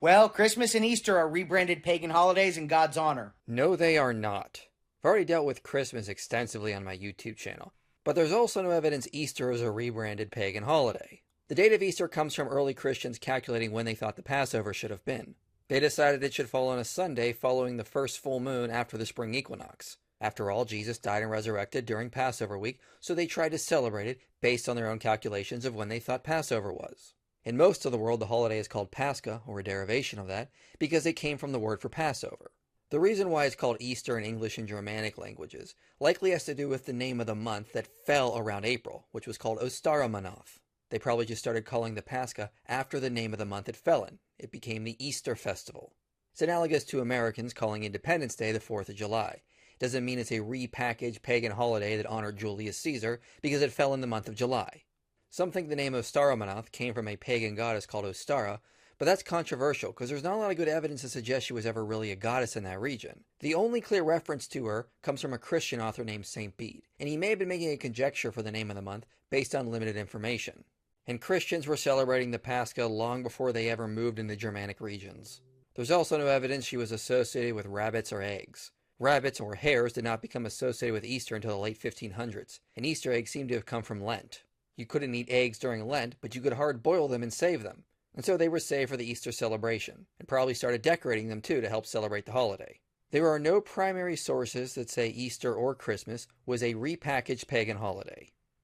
Well, Christmas and Easter are rebranded pagan holidays in God's honor. No, they are not. I've already dealt with Christmas extensively on my YouTube channel, but there's also no evidence Easter is a rebranded pagan holiday. The date of Easter comes from early Christians calculating when they thought the Passover should have been. They decided it should fall on a Sunday following the first full moon after the spring equinox. After all, Jesus died and resurrected during Passover week, so they tried to celebrate it based on their own calculations of when they thought Passover was. In most of the world, the holiday is called Pascha, or a derivation of that, because it came from the word for Passover. The reason why it's called Easter in English and Germanic languages likely has to do with the name of the month that fell around April, which was called Ostara Manath. They probably just started calling the Pascha after the name of the month it fell in. It became the Easter Festival. It's analogous to Americans calling Independence Day the 4th of July. It doesn't mean it's a repackaged pagan holiday that honored Julius Caesar because it fell in the month of July. Some think the name Ostara Manath came from a pagan goddess called Ostara, but that's controversial because there's not a lot of good evidence to suggest she was ever really a goddess in that region. The only clear reference to her comes from a Christian author named St. Bede, and he may have been making a conjecture for the name of the month based on limited information. And Christians were celebrating the Pascha long before they ever moved into Germanic regions. There's also no evidence she was associated with rabbits or eggs. Rabbits or hares did not become associated with Easter until the late 1500s, and Easter eggs seem to have come from Lent. You couldn't eat eggs during Lent, but you could hard boil them and save them. And so they were saved for the Easter celebration, and probably started decorating them too to help celebrate the holiday. There are no primary sources that say Easter or Christmas was a repackaged pagan holiday.